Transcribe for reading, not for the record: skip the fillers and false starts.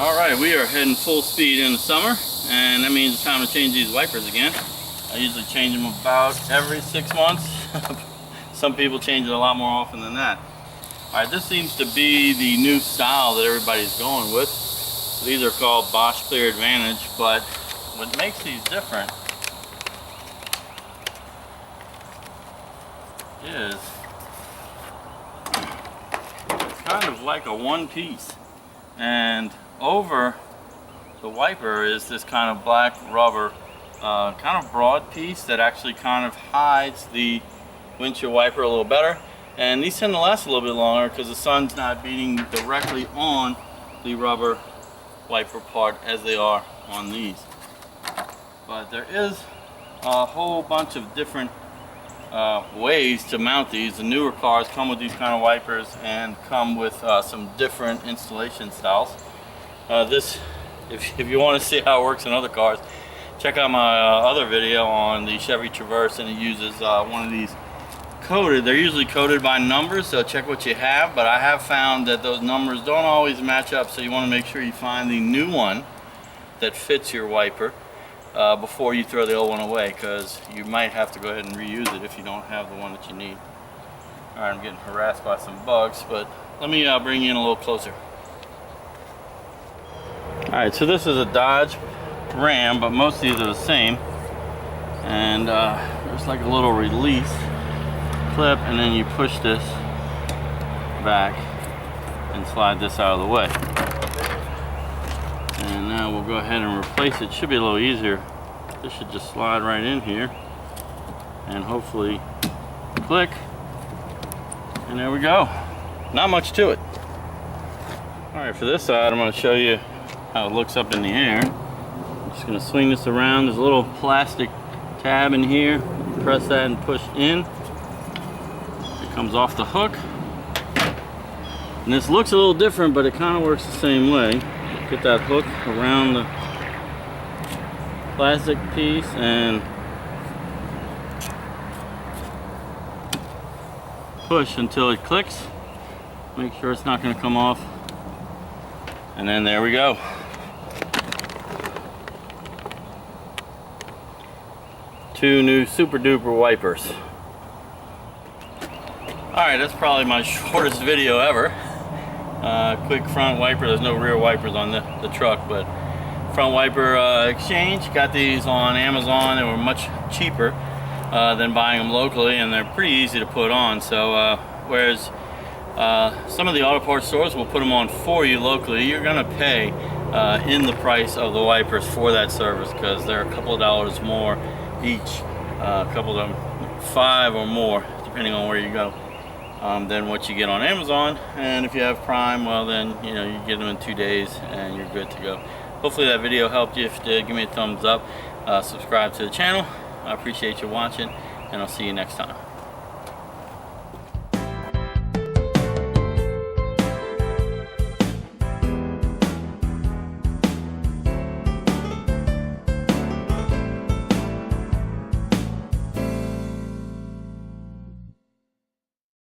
Alright, we are heading full speed in the summer, and that means it's time to change these wipers again. I usually change them about every 6 months. Some people change it a lot more often than that. Alright, this seems to be the new style that everybody's going with. These are called Bosch Clear Advantage, but what makes these different is kind of like a one piece, and over the wiper is this kind of black rubber kind of broad piece that actually kind of hides the windshield wiper a little better. And these tend to last a little bit longer because the sun's not beating directly on the rubber wiper part as they are on these. But there is a whole bunch of different ways to mount these. The newer cars come with these kind of wipers and come with some different installation styles. If you want to see how it works in other cars, check out my other video on the Chevy Traverse, and it uses one of these coated. They're usually coated by numbers, so check what you have, but I have found that those numbers don't always match up, so you want to make sure you find the new one that fits your wiper before you throw the old one away, because you might have to go ahead and reuse it if you don't have the one that you need. Alright, I'm getting harassed by some bugs, but let me bring you in a little closer. Alright, so this is a Dodge Ram, but most of these are the same. And there's like a little release clip, and then you push this back and slide this out of the way. And now we'll go ahead and replace it. Should be a little easier. This should just slide right in here and hopefully click, and there we go. Not much to it. Alright, for this side I'm going to show you how it looks up in the air. I'm just going to swing this around. There's a little plastic tab in here. Press that and push in. It comes off the hook. And this looks a little different, but it kind of works the same way. Get that hook around the plastic piece and push until it clicks. Make sure it's not going to come off. And then there we go. Two new super duper wipers. Alright, that's probably my shortest video ever. Quick front wiper. There's no rear wipers on the truck, but front wiper exchange. Got these on Amazon. They were much cheaper than buying them locally, and they're pretty easy to put on. So whereas some of the auto parts stores will put them on for you locally, you're going to pay in the price of the wipers for that service, because they're a couple of dollars more each, a couple of them, $5 or more depending on where you go, than what you get on Amazon. And if you have Prime, well then you get them in 2 days and you're good to go. Hopefully that video helped you. If it did, give me a thumbs up, subscribe to the channel. I appreciate you watching, and I'll see you next time.